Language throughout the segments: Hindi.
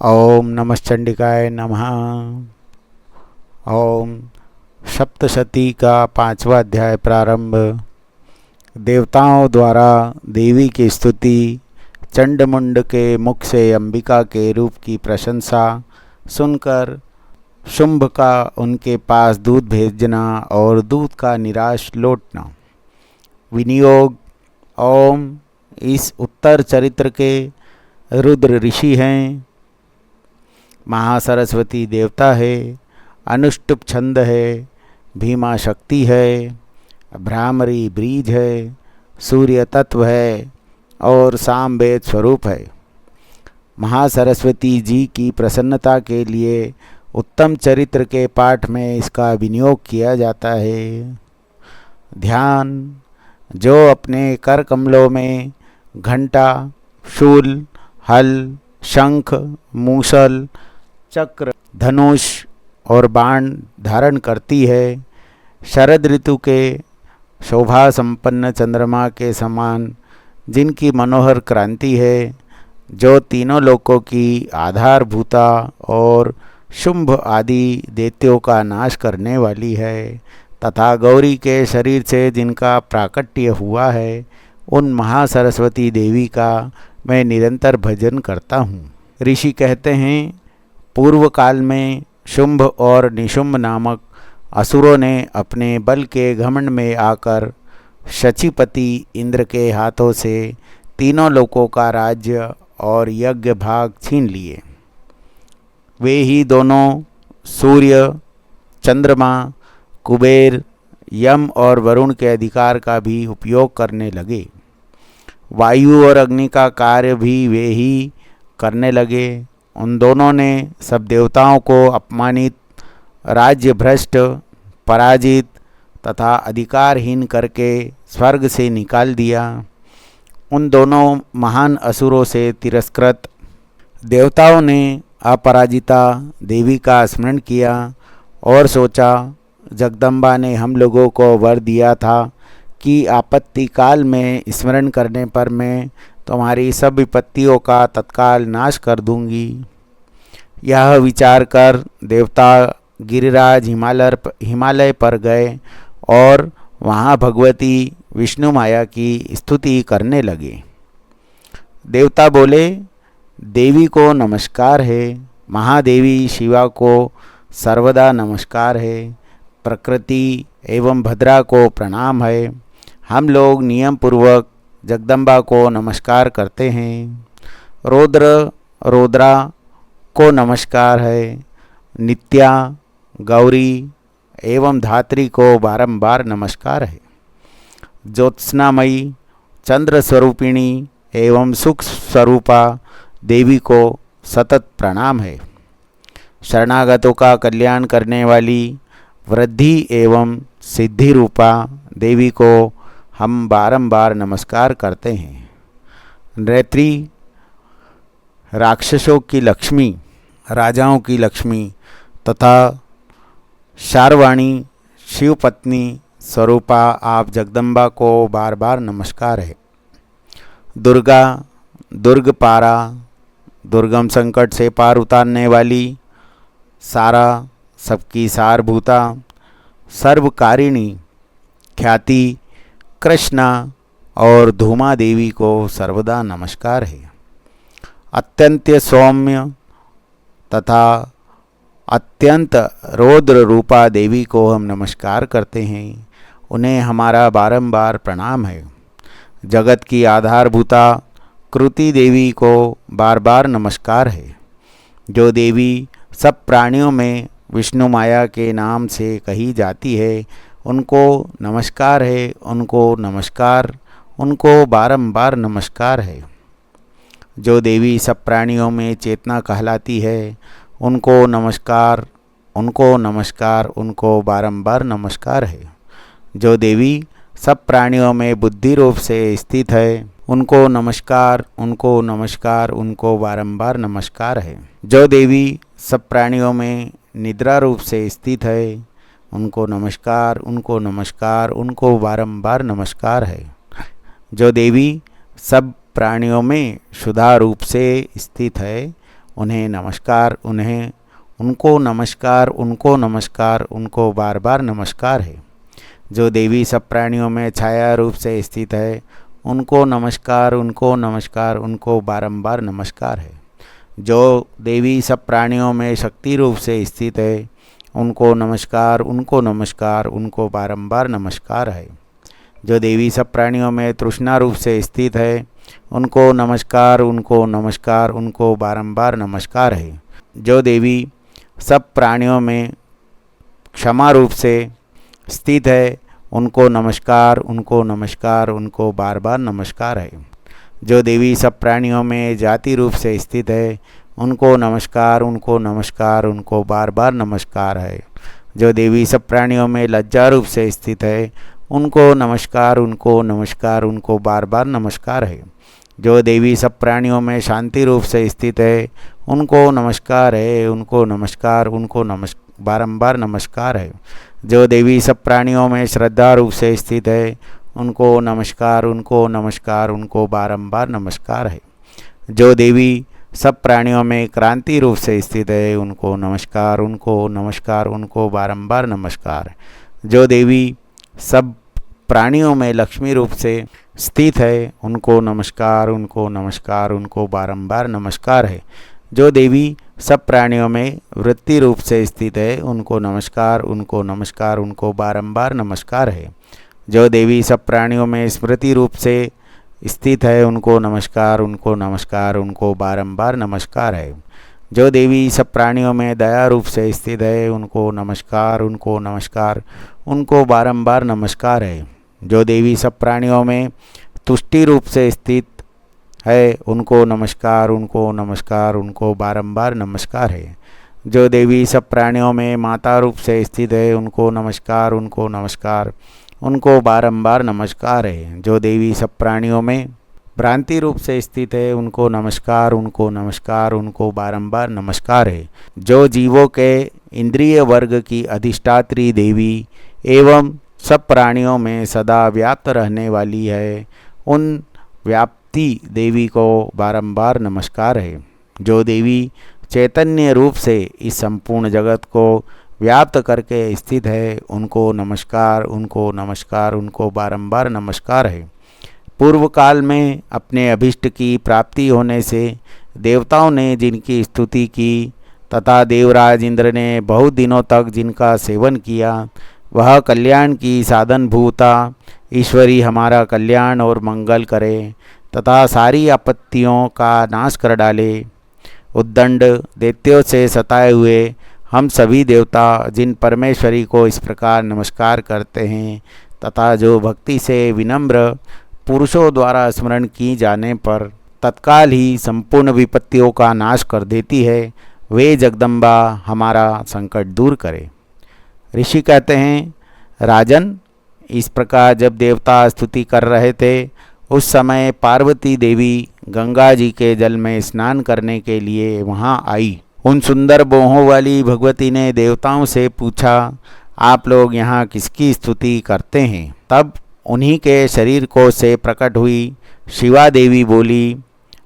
ओम नमश्चंडिकाय नमः। ओम सप्तशती का 5वां अध्याय प्रारंभ। देवताओं द्वारा देवी की स्तुति, चंडमुंड के मुख से अंबिका के रूप की प्रशंसा सुनकर शुंभ का उनके पास दूध भेजना और दूध का निराश लौटना। विनियोग। ओम इस उत्तर चरित्र के रुद्र ऋषि हैं, महासरस्वती देवता है, अनुष्टुप छंद है, भीमा शक्ति है, भ्रामरी ब्रीज है, सूर्य तत्व है और सामवेद स्वरूप है। महासरस्वती जी की प्रसन्नता के लिए उत्तम चरित्र के पाठ में इसका विनियोग किया जाता है। ध्यान। जो अपने कर कमलों में घंटा, शूल, हल, शंख, मूसल, चक्र, धनुष और बाण धारण करती है, शरद ऋतु के शोभा संपन्न चंद्रमा के समान जिनकी मनोहर क्रांति है, जो तीनों लोकों की आधारभूता और शुंभ आदि दैत्यों का नाश करने वाली है, तथा गौरी के शरीर से जिनका प्राकट्य हुआ है, उन महासरस्वती देवी का मैं निरंतर भजन करता हूँ। ऋषि कहते हैं, पूर्व काल में शुंभ और निशुंभ नामक असुरों ने अपने बल के घमंड में आकर शचीपति इंद्र के हाथों से तीनों लोकों का राज्य और यज्ञ भाग छीन लिए। वे ही दोनों सूर्य, चंद्रमा, कुबेर, यम और वरुण के अधिकार का भी उपयोग करने लगे। वायु और अग्नि का कार्य भी वे ही करने लगे। उन दोनों ने सब देवताओं को अपमानित, राज्य भ्रष्ट, पराजित तथा अधिकारहीन करके स्वर्ग से निकाल दिया। उन दोनों महान असुरों से तिरस्कृत देवताओं ने अपराजिता देवी का स्मरण किया और सोचा, जगदम्बा ने हम लोगों को वर दिया था कि आपत्ति काल में स्मरण करने पर मैं तुम्हारी सब विपत्तियों का तत्काल नाश कर दूंगी। यह विचार कर देवता गिरिराज हिमालय पर गए और वहाँ भगवती विष्णु माया की स्तुति करने लगे। देवता बोले, देवी को नमस्कार है, महादेवी शिवा को सर्वदा नमस्कार है, प्रकृति एवं भद्रा को प्रणाम है। हम लोग नियम पूर्वक जगदम्बा को नमस्कार करते हैं। रौद्रा को नमस्कार है। नित्या, गौरी एवं धात्री को बारंबार नमस्कार है। ज्योत्स्नामयी, चंद्र स्वरूपिणी एवं सुख स्वरूपा देवी को सतत प्रणाम है। शरणागतों का कल्याण करने वाली वृद्धि एवं सिद्धि रूपा देवी को हम बारंबार नमस्कार करते हैं। नृत्री, राक्षसों की लक्ष्मी, राजाओं की लक्ष्मी तथा शार्वाणी शिवपत्नी स्वरूपा आप जगदम्बा को बार बार नमस्कार है। दुर्गा, दुर्गपारा, दुर्गम संकट से पार उतारने वाली, सारा, सबकी सारभूता, सर्वकारिणी, ख्याति, कृष्णा और धूमा देवी को सर्वदा नमस्कार है। अत्यंत सौम्य तथा अत्यंत रौद्र रूपा देवी को हम नमस्कार करते हैं। उन्हें हमारा बारंबार प्रणाम है। जगत की आधारभूता कृति देवी को बार बार नमस्कार है। जो देवी सब प्राणियों में विष्णु माया के नाम से कही जाती है, उनको नमस्कार है, उनको नमस्कार, उनको बारंबार नमस्कार है। जो देवी सब प्राणियों में चेतना कहलाती है, उनको नमस्कार, उनको नमस्कार, उनको बारंबार नमस्कार है। जो देवी सब प्राणियों में बुद्धि रूप से स्थित है, उनको नमस्कार, उनको नमस्कार, उनको बारंबार नमस्कार है। जो देवी सब प्राणियों में निद्रा रूप से स्थित है, उनको नमस्कार, उनको नमस्कार, उनको बारंबार नमस्कार है। जो देवी सब प्राणियों में शुद्धा रूप से स्थित है, उन्हें नमस्कार, उन्हें उनको नमस्कार, उनको नमस्कार, उनको बार बार नमस्कार है। जो देवी सब प्राणियों में छाया रूप से स्थित है, उनको नमस्कार, उनको नमस्कार, उनको बारंबार नमस्कार है। जो देवी सब प्राणियों में शक्ति रूप से स्थित है, उनको नमस्कार, उनको नमस्कार, उनको बारंबार नमस्कार है। जो देवी सब प्राणियों में तृष्णा रूप से स्थित है, उनको नमस्कार, उनको नमस्कार, उनको बारंबार नमस्कार है। जो देवी सब प्राणियों में क्षमा रूप से स्थित है, उनको नमस्कार, उनको नमस्कार, उनको बार बार नमस्कार है। जो देवी सब प्राणियों में जाति रूप से स्थित है, उनको नमस्कार, उनको नमस्कार, उनको बार बार नमस्कार है। जो देवी सब प्राणियों में लज्जा रूप से स्थित है, उनको नमस्कार, उनको नमस्कार, उनको बार बार नमस्कार है। जो देवी सब प्राणियों में शांति रूप से स्थित है, उनको नमस्कार है, उनको नमस्कार, उनको बारंबार नमस्कार है। जो देवी सब प्राणियों में श्रद्धा रूप से स्थित है, उनको नमस्कार, उनको नमस्कार, उनको बारंबार नमस्कार है। जो देवी सब प्राणियों में क्रांति रूप से स्थित है, उनको नमस्कार, उनको नमस्कार, उनको बारंबार नमस्कार। जो देवी सब प्राणियों में लक्ष्मी रूप से स्थित है, उनको नमस्कार, उनको नमस्कार, उनको बारंबार नमस्कार है। जो देवी सब प्राणियों में वृत्ति रूप से स्थित है, उनको नमस्कार, उनको नमस्कार, उनको बारंबार नमस्कार है। जो देवी सब प्राणियों में स्मृति रूप से स्थित है, उनको नमस्कार, उनको नमस्कार, उनको बारंबार नमस्कार है। जो देवी सब प्राणियों में दया रूप से स्थित है, उनको नमस्कार, उनको नमस्कार, उनको बारंबार नमस्कार है। जो देवी सब प्राणियों में तुष्टि रूप से स्थित है, उनको नमस्कार, उनको नमस्कार, उनको बारंबार नमस्कार है। जो देवी सब प्राणियों में माता रूप से स्थित है, उनको नमस्कार, उनको नमस्कार, उनको बारंबार नमस्कार है। जो देवी सब प्राणियों में भ्रांति रूप से स्थित है, उनको नमस्कार, उनको नमस्कार, उनको बारंबार नमस्कार है। जो जीवों के इंद्रिय वर्ग की अधिष्ठात्री देवी एवं सब प्राणियों में सदा व्याप्त रहने वाली है, उन व्याप्ति देवी को बारंबार नमस्कार है। जो देवी चैतन्य रूप से इस संपूर्ण जगत को व्याप्त करके स्थित है, उनको नमस्कार, उनको नमस्कार, उनको बारंबार नमस्कार है। पूर्व काल में अपने अभिष्ट की प्राप्ति होने से देवताओं ने जिनकी स्तुति की तथा देवराज इंद्र ने बहुत दिनों तक जिनका सेवन किया, वह कल्याण की साधन भूता ईश्वरी हमारा कल्याण और मंगल करे तथा सारी आपत्तियों का नाश कर डाले। उद्दंड दैत्यों से सताए हुए हम सभी देवता जिन परमेश्वरी को इस प्रकार नमस्कार करते हैं तथा जो भक्ति से विनम्र पुरुषों द्वारा स्मरण की जाने पर तत्काल ही संपूर्ण विपत्तियों का नाश कर देती है, वे जगदम्बा हमारा संकट दूर करे। ऋषि कहते हैं, राजन, इस प्रकार जब देवता स्तुति कर रहे थे, उस समय पार्वती देवी गंगा जी के जल में स्नान करने के लिए वहाँ आई। उन सुंदर बोहों वाली भगवती ने देवताओं से पूछा, आप लोग यहाँ किसकी स्तुति करते हैं? तब उन्हीं के शरीर को से प्रकट हुई शिवा देवी बोली,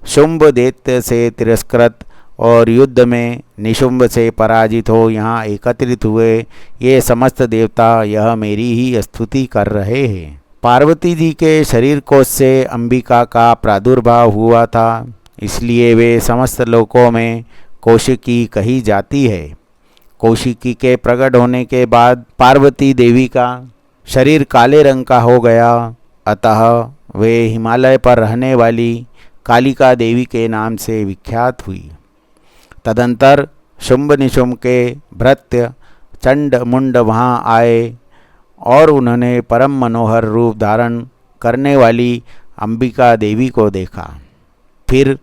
शुंभ दैत्य से तिरस्कृत और युद्ध में निशुंभ से पराजित हो यहाँ एकत्रित हुए ये समस्त देवता यह मेरी ही स्तुति कर रहे हैं। पार्वती जी के शरीर कोश से अंबिका का प्रादुर्भाव हुआ था, इसलिए वे समस्त लोकों में कौशिकी कही जाती है। कौशिकी के प्रकट होने के बाद पार्वती देवी का शरीर काले रंग का हो गया, अतः वे हिमालय पर रहने वाली कालिका देवी के नाम से विख्यात हुई। तदंतर शुंभ निशुंभ के भृत्य चंड मुंड वहाँ आए और उन्होंने परम मनोहर रूप धारण करने वाली अंबिका देवी को देखा। फिर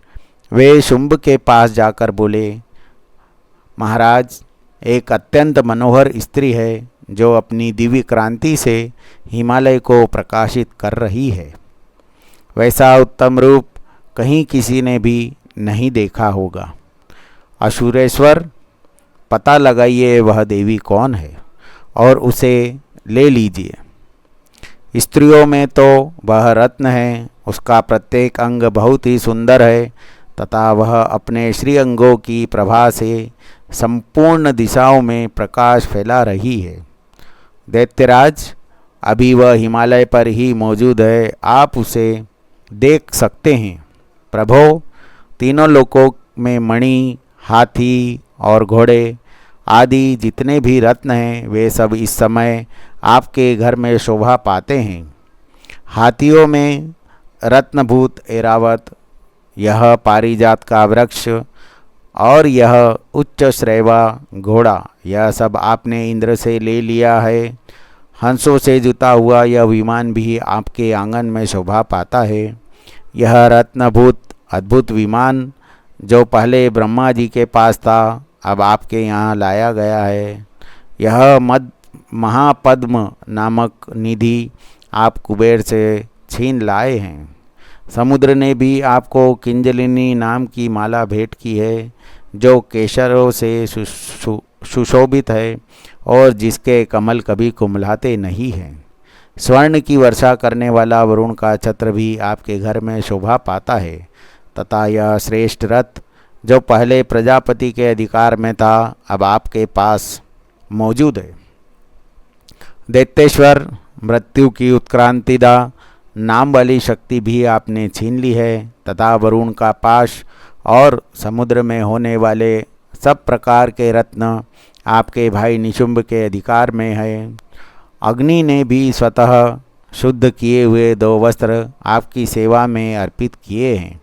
वे शुंभ के पास जाकर बोले, महाराज, एक अत्यंत मनोहर स्त्री है जो अपनी दिव्य क्रांति से हिमालय को प्रकाशित कर रही है। वैसा उत्तम रूप कहीं किसी ने भी नहीं देखा होगा। असुरेश्वर, पता लगाइए वह देवी कौन है और उसे ले लीजिए। स्त्रियों में तो वह रत्न है, उसका प्रत्येक अंग बहुत ही सुंदर है तथा वह अपने श्रीअंगों की प्रभा से संपूर्ण दिशाओं में प्रकाश फैला रही है। दैत्यराज, अभी वह हिमालय पर ही मौजूद है, आप उसे देख सकते हैं। प्रभो, तीनों लोकों में मणि, हाथी और घोड़े आदि जितने भी रत्न हैं, वे सब इस समय आपके घर में शोभा पाते हैं। हाथियों में रत्नभूत ऐरावत, यह पारिजात का वृक्ष और यह उच्च श्रेवा घोड़ा, यह सब आपने इंद्र से ले लिया है। हंसों से जुता हुआ यह विमान भी आपके आंगन में शोभा पाता है। यह रत्नभूत अद्भुत विमान जो पहले ब्रह्मा जी के पास था, अब आपके यहाँ लाया गया है। यह महापद्म नामक निधि आप कुबेर से छीन लाए हैं। समुद्र ने भी आपको किंजलिनी नाम की माला भेंट की है, जो केशरों से सुशोभित है और जिसके कमल कभी कुम्हलाते नहीं हैं। स्वर्ण की वर्षा करने वाला वरुण का छत्र भी आपके घर में शोभा पाता है, तथा यह श्रेष्ठ रथ जो पहले प्रजापति के अधिकार में था, अब आपके पास मौजूद है। दैत्येश्वर, मृत्यु की उत्क्रांतिदा नाम वाली शक्ति भी आपने छीन ली है, तथा वरुण का पाश और समुद्र में होने वाले सब प्रकार के रत्न आपके भाई निशुंभ के अधिकार में है। अग्नि ने भी स्वतः शुद्ध किए हुए 2 वस्त्र आपकी सेवा में अर्पित किए हैं।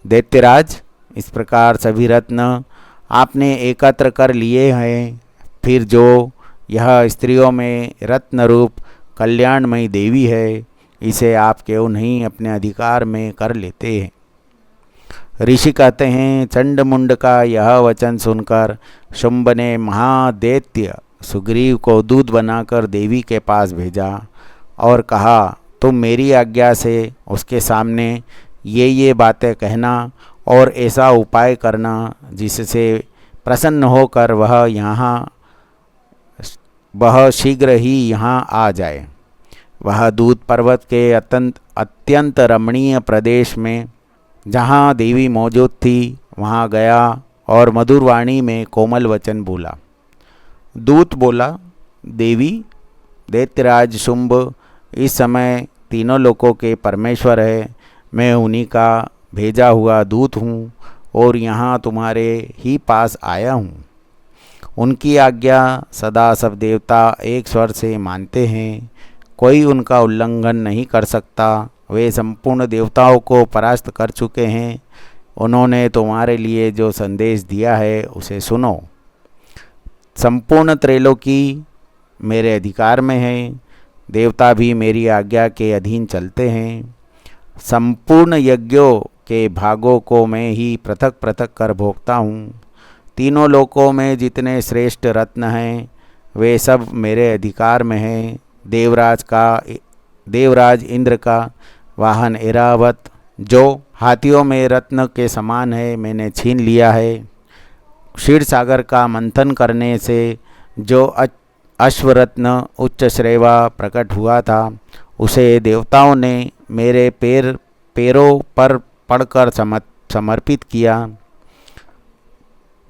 दैत्यराज, इस प्रकार सभी रत्न आपने एकत्र कर लिए हैं। फिर जो यह स्त्रियों में रत्न रूप कल्याणमयी देवी है, इसे आप क्यों नहीं अपने अधिकार में कर लेते हैं। ऋषि कहते हैं, चंड मुंड का यह वचन सुनकर शुंभ ने महादैत्य सुग्रीव को दूत बनाकर देवी के पास भेजा और कहा, तुम मेरी आज्ञा से उसके सामने ये बातें कहना और ऐसा उपाय करना जिससे प्रसन्न होकर वह शीघ्र ही यहाँ आ जाए। वह दूत पर्वत के अत्यंत रमणीय प्रदेश में जहाँ देवी मौजूद थी, वहाँ गया और मधुर वाणी में कोमल वचन बोला। दूत बोला, देवी, दैत्यराज शुंभ इस समय तीनों लोकों के परमेश्वर है। मैं उन्हीं का भेजा हुआ दूत हूँ और यहाँ तुम्हारे ही पास आया हूँ। उनकी आज्ञा सदा सब देवता एक स्वर से मानते हैं, कोई उनका उल्लंघन नहीं कर सकता। वे संपूर्ण देवताओं को परास्त कर चुके हैं। उन्होंने तुम्हारे लिए जो संदेश दिया है उसे सुनो। संपूर्ण त्रैलोकी मेरे अधिकार में है, देवता भी मेरी आज्ञा के अधीन चलते हैं। संपूर्ण यज्ञों के भागों को मैं ही पृथक पृथक कर भोगता हूँ। तीनों लोकों में जितने श्रेष्ठ रत्न हैं, वे सब मेरे अधिकार में हैं। देवराज इंद्र का वाहन ऐरावत, जो हाथियों में रत्न के समान है, मैंने छीन लिया है। क्षीर सागर का मंथन करने से जो अश्वरत्न उच्च श्रेवा प्रकट हुआ था, उसे देवताओं ने मेरे पैरों पर पड़कर समर्पित किया।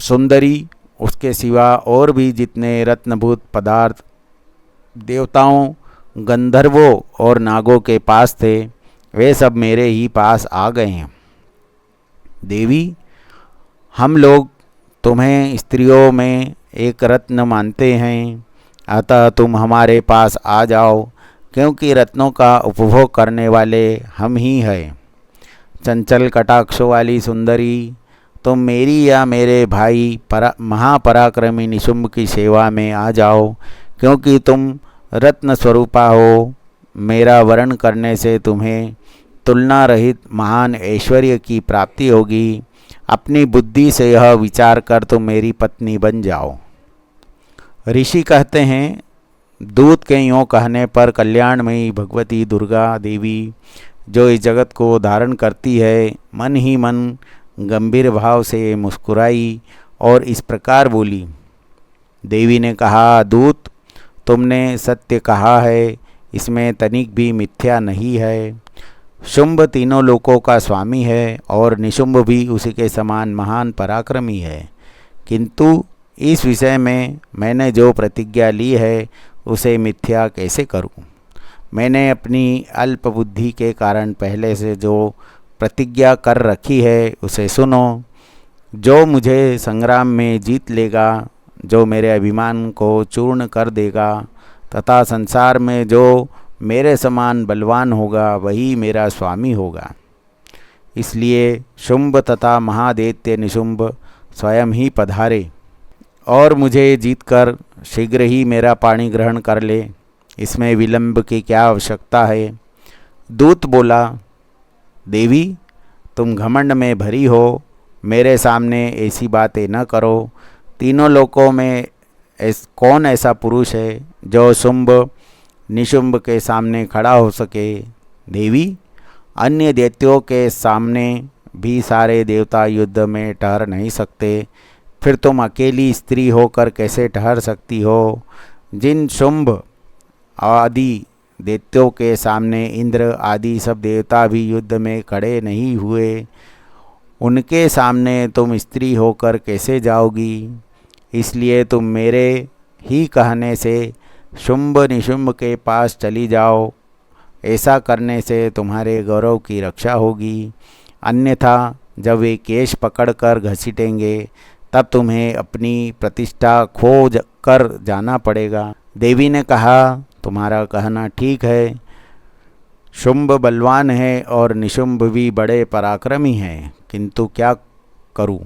सुंदरी, उसके सिवा और भी जितने रत्नभूत पदार्थ देवताओं, गंधर्वों और नागों के पास थे, वे सब मेरे ही पास आ गए हैं। देवी, हम लोग तुम्हें स्त्रियों में एक रत्न मानते हैं, अतः तुम हमारे पास आ जाओ, क्योंकि रत्नों का उपभोग करने वाले हम ही हैं। चंचल कटाक्षों वाली सुंदरी, तुम मेरी या मेरे भाई महापराक्रमी निशुंभ की सेवा में आ जाओ, क्योंकि तुम रत्न स्वरूपा हो। मेरा वरण करने से तुम्हें तुलना रहित महान ऐश्वर्य की प्राप्ति होगी। अपनी बुद्धि से यह विचार कर तुम मेरी पत्नी बन जाओ। ऋषि कहते हैं, दूत के यों कहने पर कल्याणमयी भगवती दुर्गा देवी, जो इस जगत को धारण करती है, मन ही मन गंभीर भाव से मुस्कुराई और इस प्रकार बोली। देवी ने कहा, दूत, तुमने सत्य कहा है, इसमें तनिक भी मिथ्या नहीं है। शुंभ तीनों लोकों का स्वामी है और निशुंभ भी उसी के समान महान पराक्रमी है, किंतु इस विषय में मैंने जो प्रतिज्ञा ली है उसे मिथ्या कैसे करूं? मैंने अपनी अल्प बुद्धि के कारण पहले से जो प्रतिज्ञा कर रखी है उसे सुनो। जो मुझे संग्राम में जीत लेगा, जो मेरे अभिमान को चूर्ण कर देगा तथा संसार में जो मेरे समान बलवान होगा वही मेरा स्वामी होगा। इसलिए शुंभ तथा महादैत्य निशुंभ स्वयं ही पधारे और मुझे जीतकर शीघ्र ही मेरा पाणी ग्रहण कर ले। इसमें विलंब की क्या आवश्यकता है? दूत बोला, देवी तुम घमंड में भरी हो, मेरे सामने ऐसी बातें न करो। तीनों लोकों में कौन ऐसा पुरुष है जो शुंभ निशुंभ के सामने खड़ा हो सके? देवी अन्य दैत्यों के सामने भी सारे देवता युद्ध में ठहर नहीं सकते, फिर तुम अकेली स्त्री होकर कैसे ठहर सकती हो? जिन शुंभ आदि दैत्यों के सामने इंद्र आदि सब देवता भी युद्ध में खड़े नहीं हुए, उनके सामने तुम स्त्री होकर कैसे जाओगी? इसलिए तुम मेरे ही कहने से शुंभ निशुंभ के पास चली जाओ। ऐसा करने से तुम्हारे गौरव की रक्षा होगी, अन्यथा जब वे केश पकड़कर घसीटेंगे तब तुम्हें अपनी प्रतिष्ठा खो कर जाना पड़ेगा। देवी ने कहा, तुम्हारा कहना ठीक है। शुंभ बलवान है और निशुंभ भी बड़े पराक्रमी हैं, किंतु क्या करूं?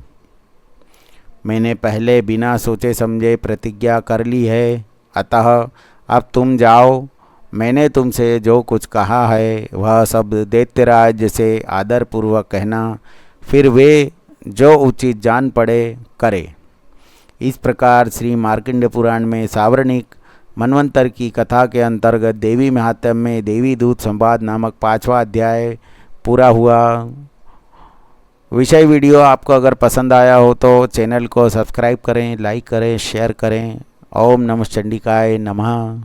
मैंने पहले बिना सोचे समझे प्रतिज्ञा कर ली है, अतः अब तुम जाओ। मैंने तुमसे जो कुछ कहा है वह सब दैत्यराज से आदरपूर्वक कहना, फिर वे जो उचित जान पड़े करे। इस प्रकार श्री मार्कंडेय पुराण में सावर्णिक मनवंतर की कथा के अंतर्गत देवी महात्म्य में देवी दूत संवाद नामक 5वां अध्याय पूरा हुआ। विषय वीडियो आपको अगर पसंद आया हो तो चैनल को सब्सक्राइब करें, लाइक करें, शेयर करें। ओम नमः चंडिकाय नमः।